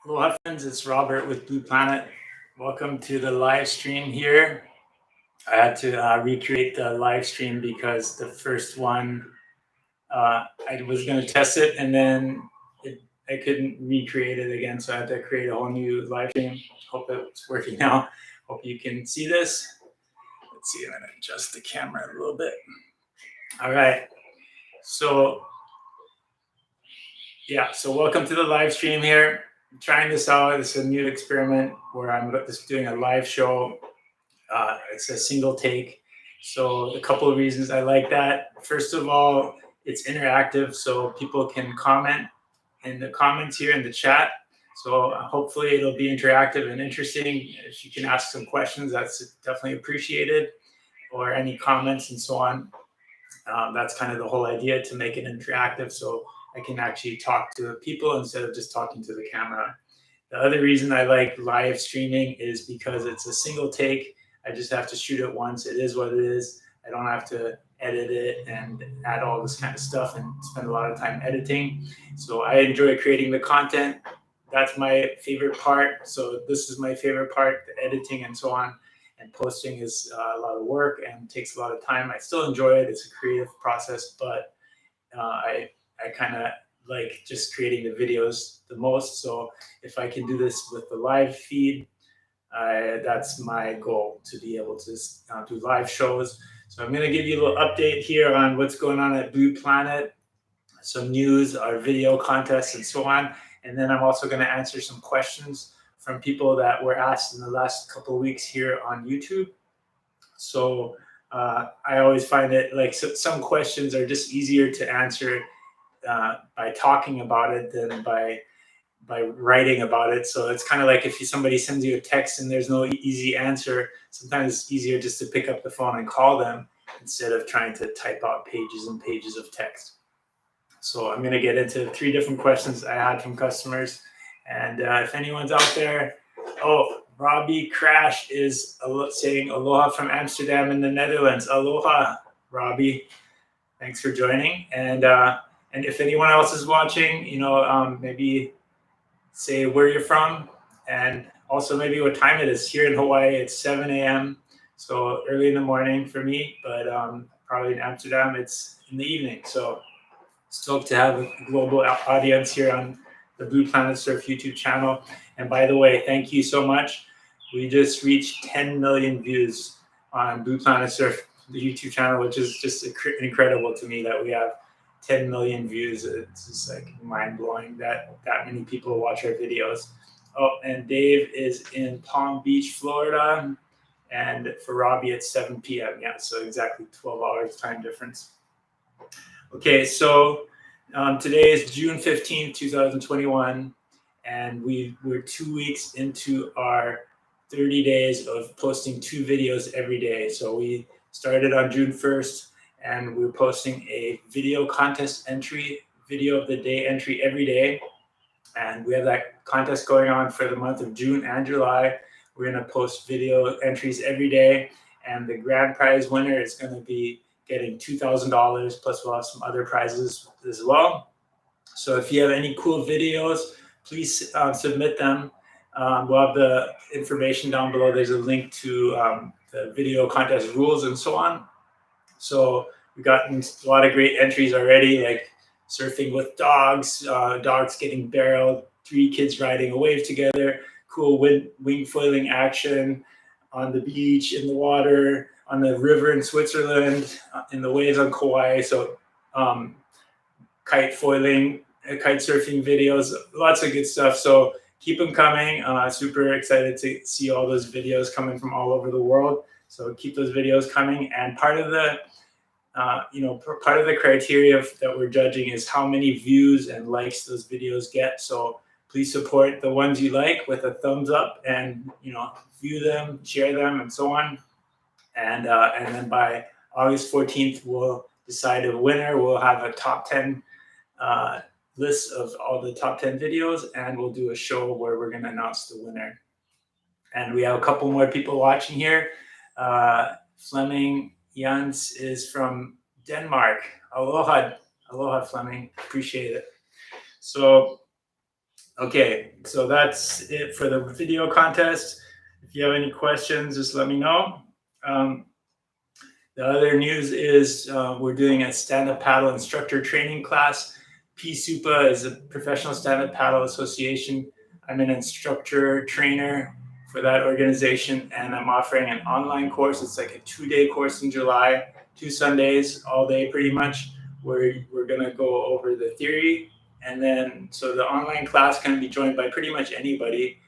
Aloha friends, it's Robert with Blue Planet. Welcome to the live stream here. I had to recreate the live stream because the first one, I was going to test it and then I couldn't recreate it again. So I had to create a whole new live stream. Hope it's working now. Hope you can see this. Let's see, I'm going to adjust the camera a little bit. All right. So welcome to the live stream here. I'm trying this out. It's a new experiment where I'm just doing a live show. It's a single take. So a couple of reasons I like that. First of all, it's interactive, so people can comment in the comments here in the chat. So hopefully it'll be interactive and interesting. If you can ask some questions, that's definitely appreciated, or any comments and so on. That's kind of the whole idea, to make it interactive so I can actually talk to people instead of just talking to the camera. The other reason I like live streaming is because it's a single take. I just have to shoot it once. It is what it is. I don't have to edit it and add all this kind of stuff and spend a lot of time editing. So I enjoy creating the content. That's my favorite part. So this is my favorite part, the editing and so on. And posting is a lot of work and takes a lot of time. I still enjoy it. It's a creative process, but I kind of like just creating the videos the most. So if I can do this with the live feed, that's my goal, to be able to do live shows. So I'm going to give you a little update here on what's going on at Blue Planet, some news, our video contests, and so on. And then I'm also going to answer some questions from people that were asked in the last couple of weeks here on YouTube. So I always find it like some questions are just easier to answer by talking about it than by writing about it. So it's kind of like if somebody sends you a text and there's no easy answer, sometimes it's easier just to pick up the phone and call them instead of trying to type out pages and pages of text. So I'm going to get into 3 different questions I had from customers. And if anyone's out there, Robbie Crash is saying aloha from Amsterdam in the Netherlands. Aloha, Robbie. Thanks for joining. And if anyone else is watching, maybe say where you're from, and also maybe what time it is. Here in Hawaii, it's 7 a.m., so early in the morning for me, but probably in Amsterdam, it's in the evening. So stoked to have a global audience here on the Blue Planet Surf YouTube channel. And by the way, thank you so much. We just reached 10 million views on Blue Planet Surf, the YouTube channel, which is just incredible to me that we have 10 million views. It's just like mind-blowing that many people watch our videos. Oh, and Dave is in Palm Beach, Florida. And for Robbie, it's 7 p.m. Yeah, so exactly 12 hours time difference. Okay, so today is June 15th, 2021, and we're 2 weeks into our 30 days of posting 2 videos every day. So we started on June 1st, and we're posting a video contest entry, video of the day entry every day. And we have that contest going on for the month of June and July. We're going to post video entries every day, and the grand prize winner is going to be getting $2,000, plus we'll have some other prizes as well. So if you have any cool videos, please submit them. We'll have the information down below. There's a link to the video contest rules and so on. So we've gotten a lot of great entries already, like surfing with dogs, dogs getting barreled, 3 kids riding a wave together, cool wing foiling action on the beach, in the water, on the river in Switzerland, in the waves on Kauai. So kite foiling, kite surfing videos, lots of good stuff. So keep them coming. Super excited to see all those videos coming from all over the world. So keep those videos coming. And part of the criteria that we're judging is how many views and likes those videos get. So please support the ones you like with a thumbs up, and view them, share them, and so on. And then by August 14th, we'll decide a winner. We'll have a top 10 list of all the top 10 videos, and we'll do a show where we're going to announce the winner. And we have a couple more people watching here. Fleming Jans is from Denmark. Aloha, Fleming. Appreciate it. So Okay, so that's it for the video contest. If you have any questions, just let me know. Um, the other news is we're doing a stand-up paddle instructor training class. PSUPA is a professional stand-up paddle association. I'm an instructor trainer for that organization, and I'm offering an online course. It's like a 2-day course in July, 2 Sundays, all day pretty much, where we're going to go over the theory. And then, so the online class can be joined by pretty much anybody.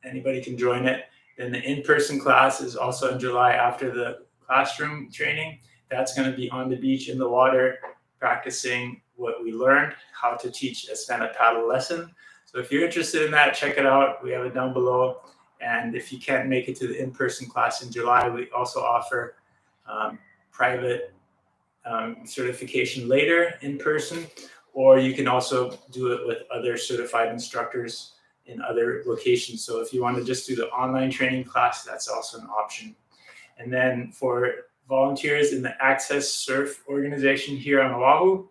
Anybody can join it. Then the in-person class is also in July after the classroom training. That's going to be on the beach in the water, practicing what we learned, how to teach a stand-up paddle lesson. So if you're interested in that, check it out. We have it down below. And if you can't make it to the in-person class in July, we also offer private certification later in person, or you can also do it with other certified instructors in other locations. So if you want to just do the online training class, that's also an option. And then for volunteers in the Access Surf organization here on Oahu,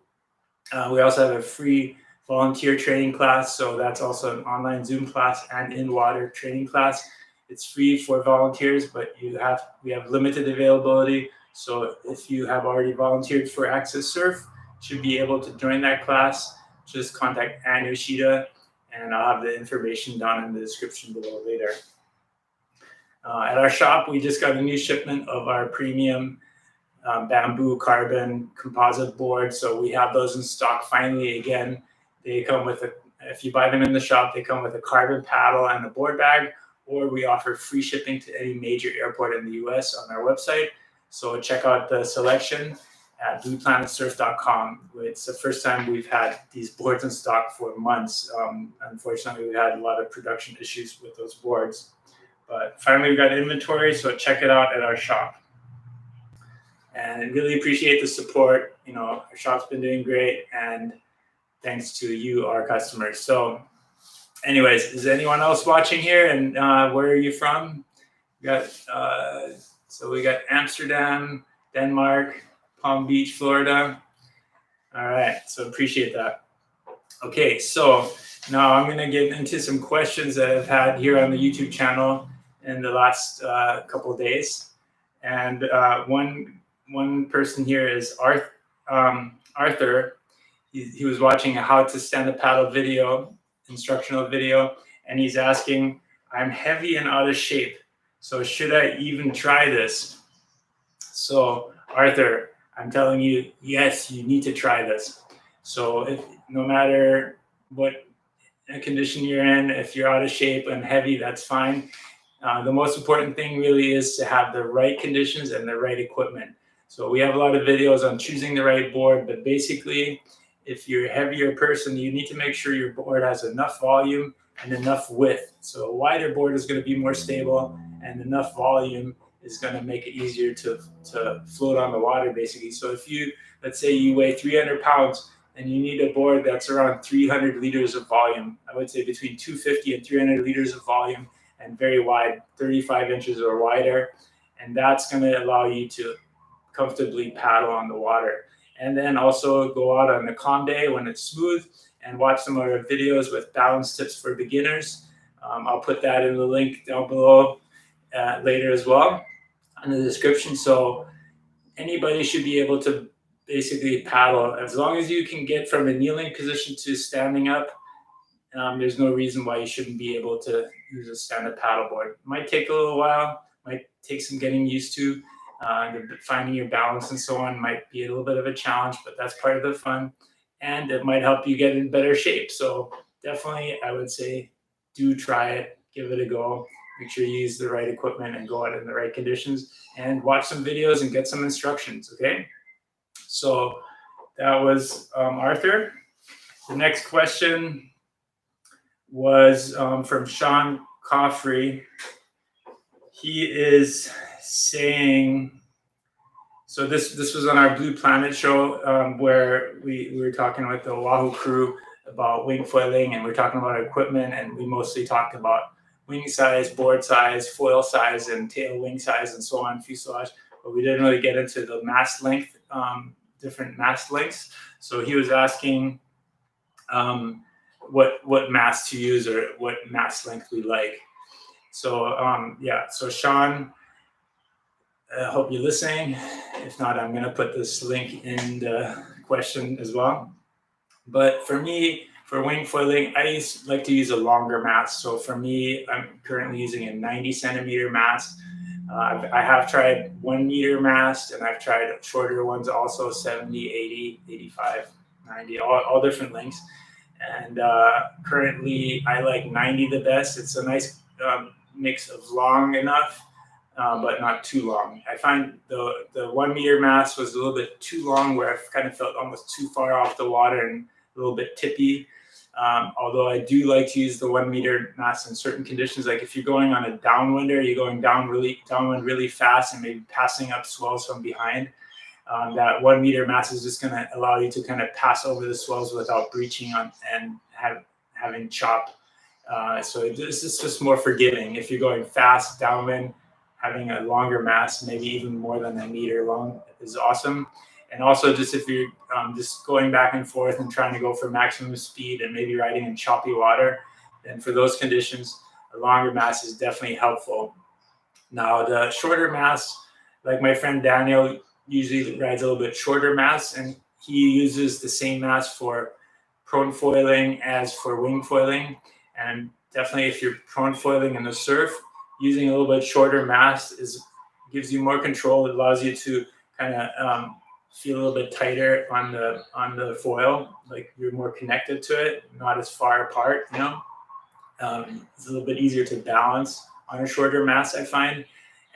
we also have a free volunteer training class. So that's also an online Zoom class and in-water training class. It's free for volunteers, but we have limited availability. So if you have already volunteered for Access Surf, you should be able to join that class. Just contact Ann Yoshida, and I'll have the information down in the description below later. At our shop, we just got a new shipment of our premium bamboo carbon composite board. So we have those in stock finally again. They come with if you buy them in the shop, they come with a carbon paddle and a board bag, or we offer free shipping to any major airport in the US on our website. So check out the selection at blueplanetsurf.com. It's the first time we've had these boards in stock for months. Unfortunately, we had a lot of production issues with those boards. But finally, we got inventory, so check it out at our shop. And really appreciate the support. You know, our shop's been doing great, and thanks to you, our customers. So anyways, is anyone else watching here? And where are you from? We got Amsterdam, Denmark, Palm Beach, Florida. All right, so appreciate that. Okay, so now I'm going to get into some questions that I've had here on the YouTube channel in the last couple of days. And one person here is Arthur. He was watching a how to stand up paddle video, instructional video, and he's asking, I'm heavy and out of shape, so should I even try this? So Arthur, I'm telling you, yes, you need to try this. So no matter what condition you're in, if you're out of shape and heavy, that's fine. The most important thing really is to have the right conditions and the right equipment. So we have a lot of videos on choosing the right board, but basically, if you're a heavier person, you need to make sure your board has enough volume and enough width. So a wider board is going to be more stable, and enough volume is going to make it easier to float on the water, basically. So if let's say you weigh 300 pounds and you need a board that's around 300 liters of volume, I would say between 250 and 300 liters of volume, and very wide, 35 inches or wider. And that's going to allow you to comfortably paddle on the water. And then also go out on a calm day when it's smooth and watch some of our videos with balance tips for beginners. I'll put that in the link down below later as well in the description. So anybody should be able to basically paddle. As long as you can get from a kneeling position to standing up, there's no reason why you shouldn't be able to use a stand-up paddleboard. It might take a little while, might take some getting used to. Finding your balance and so on might be a little bit of a challenge, but that's part of the fun, and it might help you get in better shape. So definitely, I would say, do try it, give it a go. Make sure you use the right equipment and go out in the right conditions, and watch some videos and get some instructions. Okay, so that was Arthur. The next question was from Sean Coffrey. He is saying, so this was on our Blue Planet show where we were talking with the Oahu crew about wing foiling, and we're talking about equipment, and we mostly talked about wing size, board size, foil size, and tail wing size, and so on, fuselage, but we didn't really get into the mast length, different mast lengths. So he was asking, what mast to use or what mast length we like. So yeah, so Sean, I hope you're listening. If not, I'm going to put this link in the question as well. But for me, for wing foiling, I like to use a longer mast. So for me, I'm currently using a 90 centimeter mast. I have tried 1 meter mast, and I've tried shorter ones also, 70, 80, 85, 90, all different lengths. And currently, I like 90 the best. It's a nice mix of long enough, but not too long. I find the 1 meter mast was a little bit too long, where I kind of felt almost too far off the water and a little bit tippy. Although I do like to use the 1 meter mast in certain conditions, like if you're going on a downwind or you're going downwind really fast and maybe passing up swells from behind, that 1 meter mast is just going to allow you to kind of pass over the swells without breaching on and having chop. So this is just more forgiving. If you're going fast downwind, having a longer mast, maybe even more than a meter long, is awesome. And also, just if you're just going back and forth and trying to go for maximum speed and maybe riding in choppy water, then for those conditions, a longer mast is definitely helpful. Now, the shorter mast, like my friend Daniel, usually rides a little bit shorter mast, and he uses the same mast for prone foiling as for wing foiling. And definitely, if you're prone foiling in the surf, using a little bit shorter mast gives you more control. It allows you to kind of feel a little bit tighter on the foil, like you're more connected to it, not as far apart. It's a little bit easier to balance on a shorter mast, I find.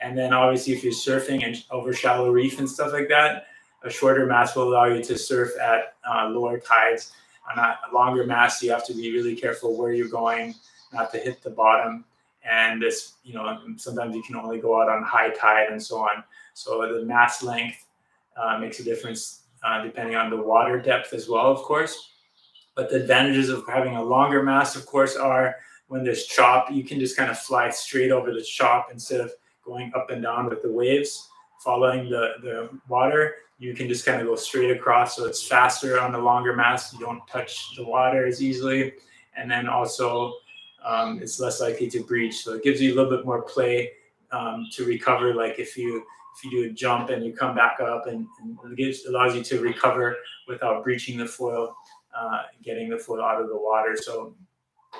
And then obviously, if you're surfing and over shallow reef and stuff like that, a shorter mast will allow you to surf at lower tides. On a longer mast, you have to be really careful where you're going, not to hit the bottom. And this, sometimes you can only go out on high tide and so on. So the mast length makes a difference depending on the water depth as well, of course. But the advantages of having a longer mast, of course, are when there's chop, you can just kind of fly straight over the chop instead of going up and down with the waves, following the water. You can just kind of go straight across, so it's faster on the longer mast. You don't touch the water as easily, and then also it's less likely to breach. So it gives you a little bit more play to recover. Like if you do a jump and you come back up, and it allows you to recover without breaching the foil, getting the foil out of the water. So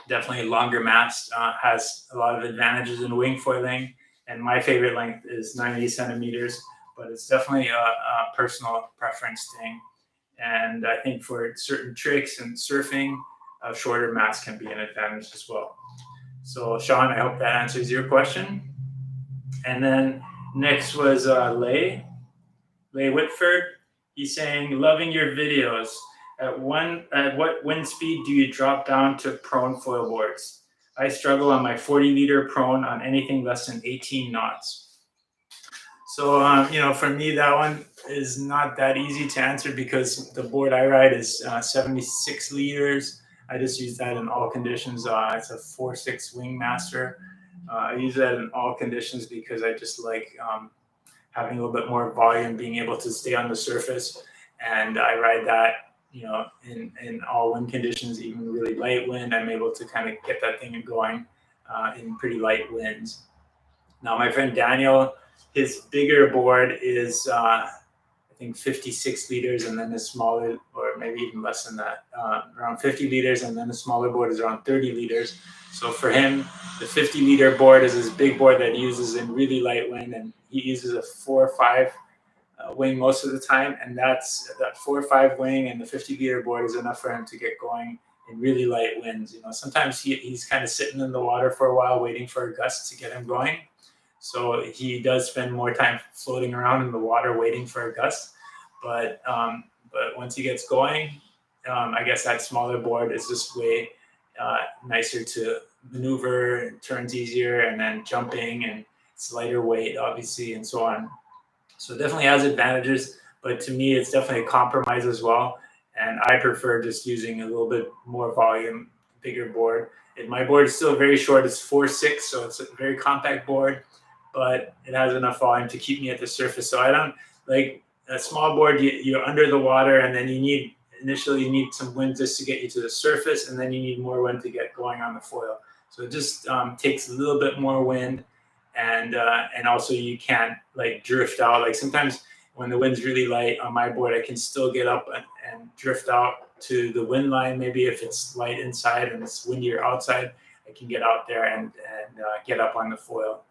definitely a longer mast has a lot of advantages in wing foiling. And my favorite length is 90 centimeters, but it's definitely a personal preference thing. And I think for certain tricks and surfing, a shorter mast can be an advantage as well. So Sean, I hope that answers your question. And then next was Leigh Whitford. He's saying, loving your videos. At what wind speed do you drop down to prone foil boards? I struggle on my 40-liter prone on anything less than 18 knots. So, for me, that one is not that easy to answer because the board I ride is 76 liters. I just use that in all conditions. It's a 4.6 Wing Master. I use that in all conditions because I just like having a little bit more volume, being able to stay on the surface. And I ride that, in all wind conditions, even really light wind. I'm able to kind of get that thing going in pretty light winds. Now, my friend Daniel, his bigger board is, I think, 56 liters, and then the smaller, or maybe even less than that, around 50 liters, and then the smaller board is around 30 liters. So for him, the 50-liter board is his big board that he uses in really light wind, and he uses a 4 or 5 wing most of the time, and that 4 or 5 wing and the 50-liter board is enough for him to get going in really light winds. Sometimes he's kind of sitting in the water for a while waiting for a gust to get him going. So he does spend more time floating around in the water waiting for a gust. But once he gets going, I guess that smaller board is just way nicer to maneuver, it turns easier, and then jumping, and it's lighter weight, obviously, and so on. So it definitely has advantages, but to me, it's definitely a compromise as well. And I prefer just using a little bit more volume, bigger board. And my board is still very short. It's 4.6, so it's a very compact board, but it has enough volume to keep me at the surface. So I don't like a small board. You're under the water, and then you need initially you need some wind just to get you to the surface, and then you need more wind to get going on the foil. So it just takes a little bit more wind, and also you can't like drift out. Like sometimes when the wind's really light on my board, I can still get up and drift out to the wind line. Maybe if it's light inside and it's windier outside, I can get out there and get up on the foil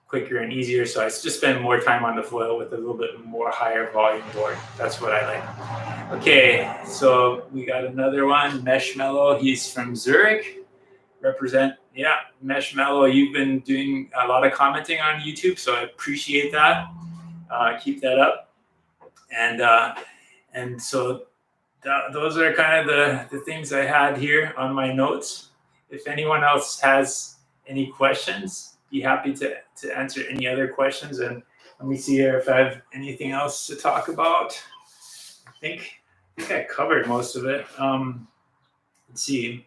quicker and easier. So I just spend more time on the foil with a little bit more higher volume board. That's what I like. Okay, so we got another one, Meshmellow. He's from Zurich. Represent, yeah, Meshmellow. You've been doing a lot of commenting on YouTube, so I appreciate that. Keep that up. And so those are kind of the things I had here on my notes. If anyone else has any questions, be happy to answer any other questions. And let me see here if I have anything else to talk about. I think I covered most of it. Let's see.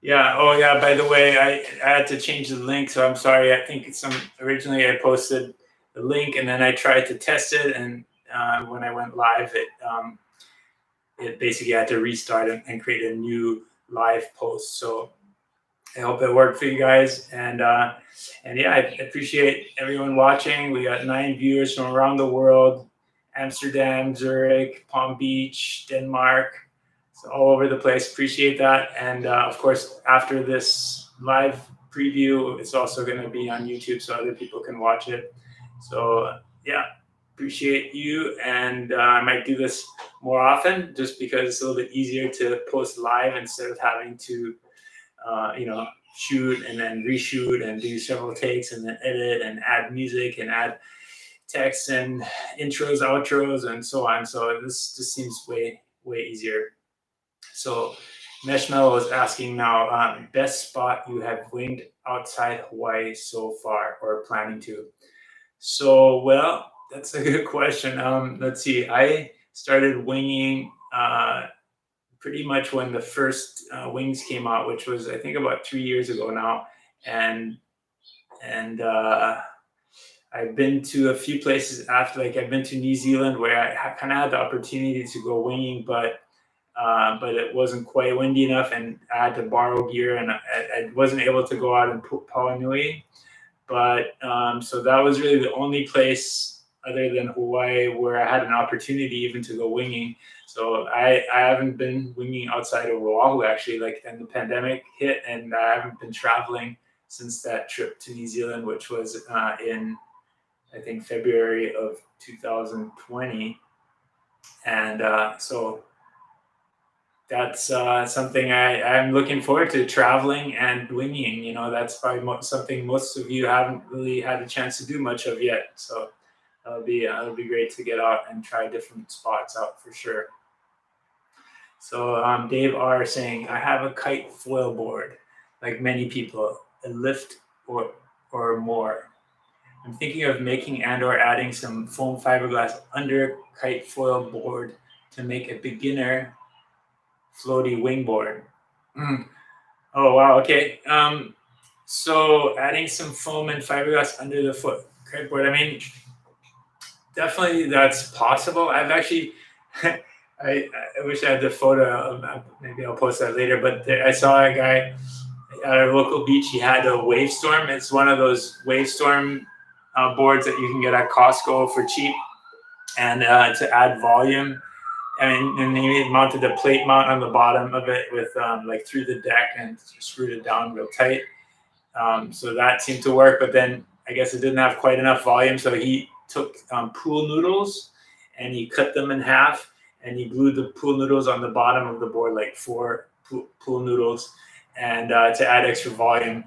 Yeah. Oh, yeah. By the way, I had to change the link, so I'm sorry. I think originally I posted the link and then I tried to test it, and when I went live, it basically had to restart and create a new live post. So I hope it worked for you guys. And yeah, I appreciate everyone watching. We got 9 viewers from around the world: Amsterdam, Zurich, Palm Beach, Denmark. So all over the place. Appreciate that. And of course, after this live preview, it's also going to be on YouTube so other people can watch it. So yeah, appreciate you. And I might do this more often just because it's a little bit easier to post live instead of having to shoot and then reshoot and do several takes and then edit and add music and add text and intros, outros, and so on. So this just seems way easier. So Meshmellow is asking now, best spot you have winged outside Hawaii so far or planning to? So, well, that's a good question. Let's see. I started winging pretty much when the first wings came out, which was I think about 3 years ago now, and I've been to a few places after. Like I've been to New Zealand where I kind of had the opportunity to go winging, but it wasn't quite windy enough, and I had to borrow gear, and I wasn't able to go out in Pauanui. But so that was really the only place other than Hawaii where I had an opportunity even to go winging. So I haven't been winging outside of Oahu actually, like then the pandemic hit, and I haven't been traveling since that trip to New Zealand, which was in I think February of 2020. And so that's something I'm looking forward to, traveling and winging. You know, that's probably something most of you haven't really had a chance to do much of yet. So it'll be great to get out and try different spots out for sure. So Dave R saying, I have a kite foil board, like many people, a lift or more. I'm thinking of making or adding some foam fiberglass under kite foil board to make a beginner floaty wingboard. Oh wow, okay. So adding some foam and fiberglass under the kiteboard. I mean, definitely that's possible. I've actually, I wish I had the photo. Maybe I'll post that later. But I saw a guy at a local beach. He had a Wavestorm. It's one of those Wavestorm boards that you can get at Costco for cheap, and to add volume. And he mounted a plate mount on the bottom of it with like through the deck and screwed it down real tight. So that seemed to work, but then I guess it didn't have quite enough volume. So he took pool noodles and he cut them in half, and he glued the pool noodles on the bottom of the board, like 4 pool noodles, and to add extra volume.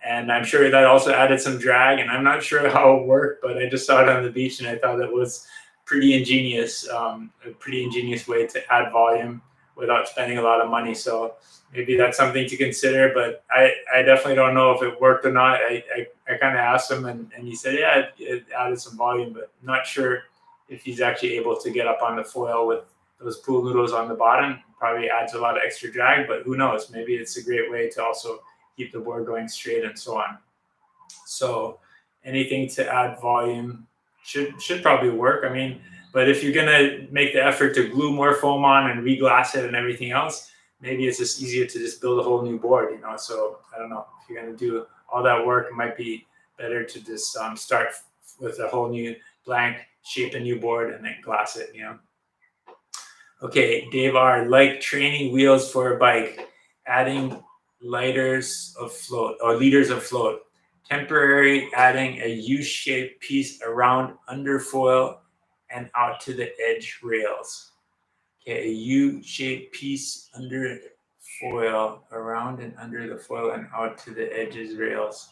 And I'm sure that also added some drag, and I'm not sure how it worked, but I just saw it on the beach and I thought it was pretty ingenious, a pretty ingenious way to add volume without spending a lot of money. So maybe that's something to consider, but I definitely don't know if it worked or not. I kind of asked him, and he said, yeah, it added some volume, but I'm not sure if he's actually able to get up on the foil with those pool noodles on the bottom. Probably adds a lot of extra drag, but who knows? Maybe it's a great way to also keep the board going straight and so on. So anything to add volume should probably work. I mean, But if you're gonna make the effort to glue more foam on and re-glass it and everything else, maybe it's just easier to just build a whole new board, you know. So I don't know, if you're gonna do all that work, it might be better to just start with a whole new blank, shape a new board, and then glass it, you know. Okay, Dave R. Like training wheels for a bike, adding liters of float or liters of float. Temporary adding a U-shaped piece around under foil and out to the edge rails. Okay, a U-shaped piece under foil, around and under the foil and out to the edges rails.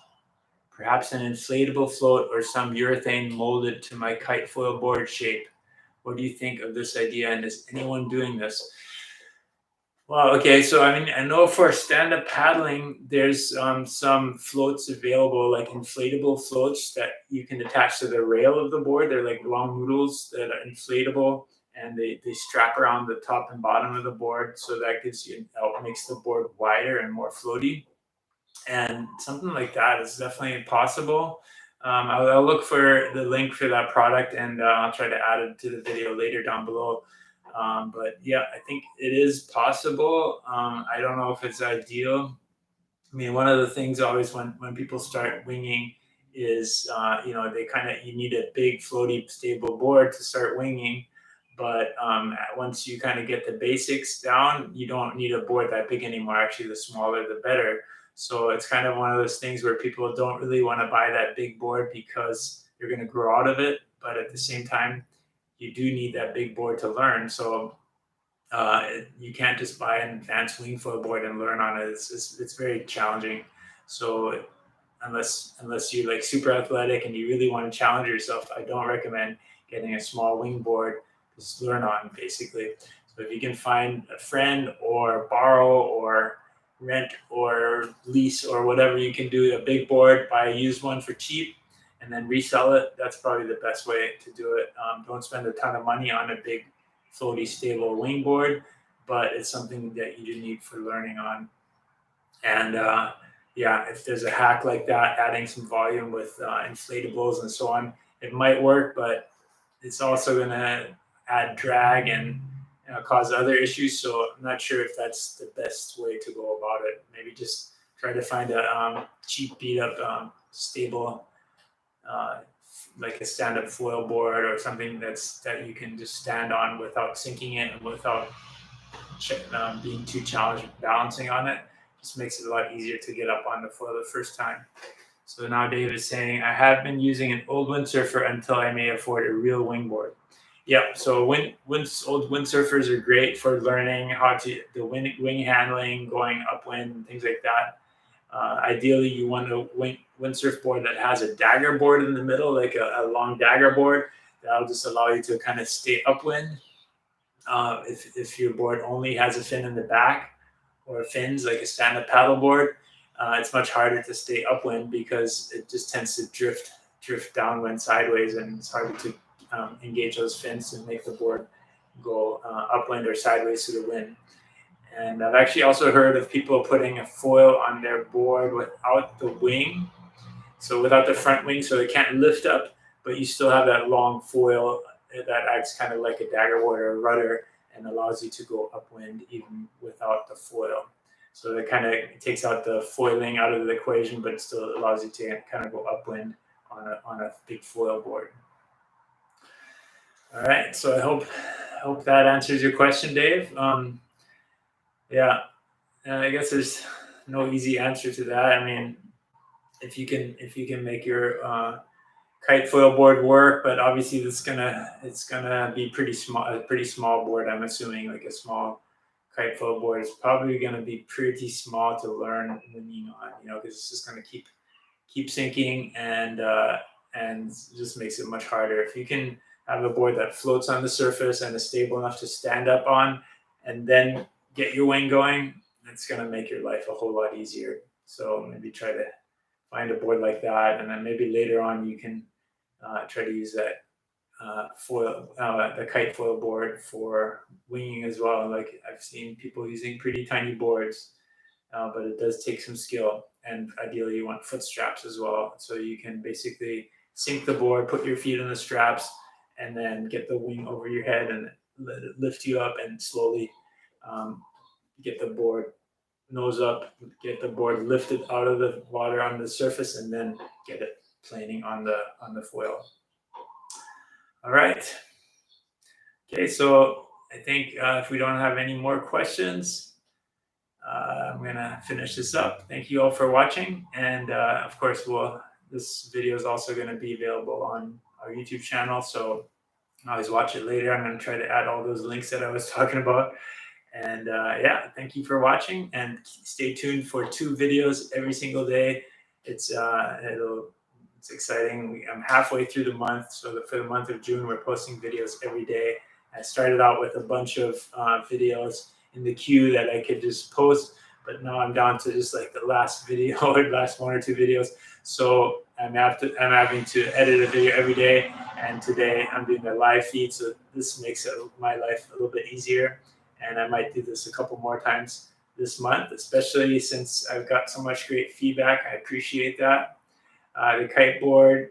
Perhaps an inflatable float or some urethane molded to my kite foil board shape. What do you think of this idea, and is anyone doing this? Well, okay, so I mean, I know for stand-up paddling, there's some floats available, like inflatable floats that you can attach to the rail of the board. They're like long noodles that are inflatable, and they strap around the top and bottom of the board, so that gives you makes the board wider and more floaty. And something like that is definitely possible. I'll look for the link for that product, and I'll try to add it to the video later down below. But yeah, I think it is possible. I don't know if it's ideal. I mean, one of the things always when people start winging is, you need a big floaty stable board to start winging. But once you kind of get the basics down, you don't need a board that big anymore. Actually, the smaller, the better. So it's kind of one of those things where people don't really want to buy that big board because you're going to grow out of it. But at the same time, you do need that big board to learn. So you can't just buy an advanced wing foil board and learn on it. It's very challenging. So unless you're like super athletic and you really want to challenge yourself, I don't recommend getting a small wing board to just learn on, basically. So if you can find a friend or borrow or rent or lease or whatever you can do, a big board, buy a used one for cheap and then resell it, that's probably the best way to do it. Don't spend a ton of money on a big floaty stable wing board, but it's something that you do need for learning on. And yeah, if there's a hack like that, adding some volume with inflatables and so on, it might work, but it's also going to add drag and cause other issues. So I'm not sure if that's the best way to go about it. Maybe just try to find a cheap beat up stable, like a stand-up foil board or something that you can just stand on without sinking it and without being too challenged with balancing on it. Just makes it a lot easier to get up on the foil the first time. So now Dave is saying, I have been using an old windsurfer until I may afford a real wingboard. Yeah, so old windsurfers are great for learning how to the wing handling, going upwind, and things like that. Ideally, you want a windsurf board that has a dagger board in the middle, like a long dagger board. That'll just allow you to kind of stay upwind. If your board only has a fin in the back or fins, like a stand-up paddle board, it's much harder to stay upwind because it just tends to drift downwind sideways, and it's harder to engage those fins and make the board go upwind or sideways to the wind. And I've actually also heard of people putting a foil on their board without the wing, so without the front wing, so they can't lift up, but you still have that long foil that acts kind of like a dagger board or a rudder and allows you to go upwind even without the foil. So that kind of takes out the foiling out of the equation, but it still allows you to kind of go upwind on a big foil board. All right, so I hope that answers your question, Dave. Yeah, I guess there's no easy answer to that. I mean, if you can make your kite foil board work, but obviously it's gonna be a pretty small board. I'm assuming like a small kite foil board is probably gonna be pretty small to learn winging on, because it's just gonna keep sinking and just makes it much harder. If you can have a board that floats on the surface and is stable enough to stand up on, and then get your wing going, it's gonna make your life a whole lot easier. So maybe try to find a board like that, and then maybe later on you can try to use that the kite foil board for winging as well. Like I've seen people using pretty tiny boards, but it does take some skill. And ideally, you want foot straps as well, so you can basically sink the board, put your feet on the straps, and then get the wing over your head and let it lift you up, and slowly get the board nose up, get the board lifted out of the water on the surface, and then get it planing on the foil. All right. Okay, so I think if we don't have any more questions, I'm gonna finish this up. Thank you all for watching, and of course, this video is also going to be available on our YouTube channel, so you can always watch it later. I'm going to try to add all those links that I was talking about. And yeah, thank you for watching, and stay tuned for 2 videos every single day. It's exciting. I'm halfway through the month, so for the month of June, we're posting videos every day. I started out with a bunch of videos in the queue that I could just post, but now I'm down to just like the last video or last 1 or 2 videos. So I'm having to edit a video every day, and today I'm doing a live feed, so this makes my life a little bit easier. And I might do this a couple more times this month, especially since I've got so much great feedback. I appreciate that. The kite boards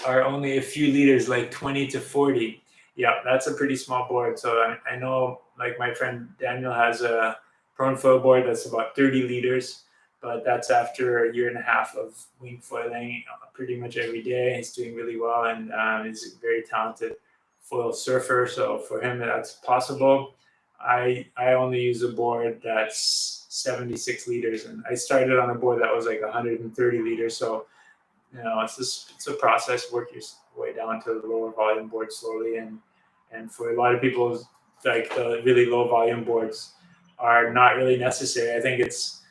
are only a few liters, like 20 to 40. Yeah, that's a pretty small board. So I know, like my friend Daniel has a prone foil board that's about 30 liters, but that's after a 1.5 years of wing foiling pretty much every day. He's doing really well, and he's a very talented foil surfer. So for him, that's possible. I only use a board that's 76 liters, and I started on a board that was like 130 liters. So, you know, it's a process. Work your way down to the lower volume board slowly, and for a lot of people, like the really low volume boards are not really necessary. I think it's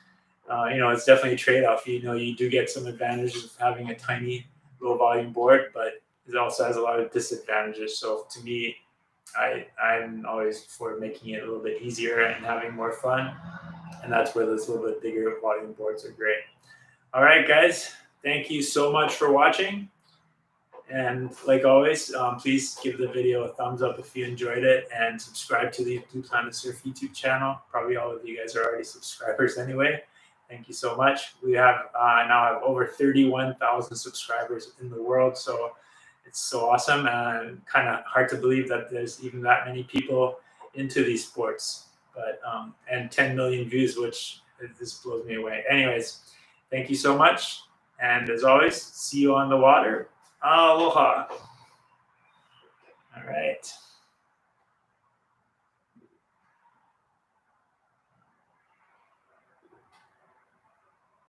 it's definitely a trade-off. You know, you do get some advantages of having a tiny low volume board, but it also has a lot of disadvantages. So to me, I'm always for making it a little bit easier and having more fun, and that's where those little bit bigger volume boards are great. All right, guys, thank you so much for watching, and like always, please give the video a thumbs up if you enjoyed it, and subscribe to the Blue Planet Surf YouTube channel. Probably all of you guys are already subscribers anyway. Thank you so much. We have now have over 31,000 subscribers in the world, so it's so awesome, and kind of hard to believe that there's even that many people into these sports. But and 10 million views, which this blows me away. Anyways, thank you so much, and as always, see you on the water. Aloha. All right.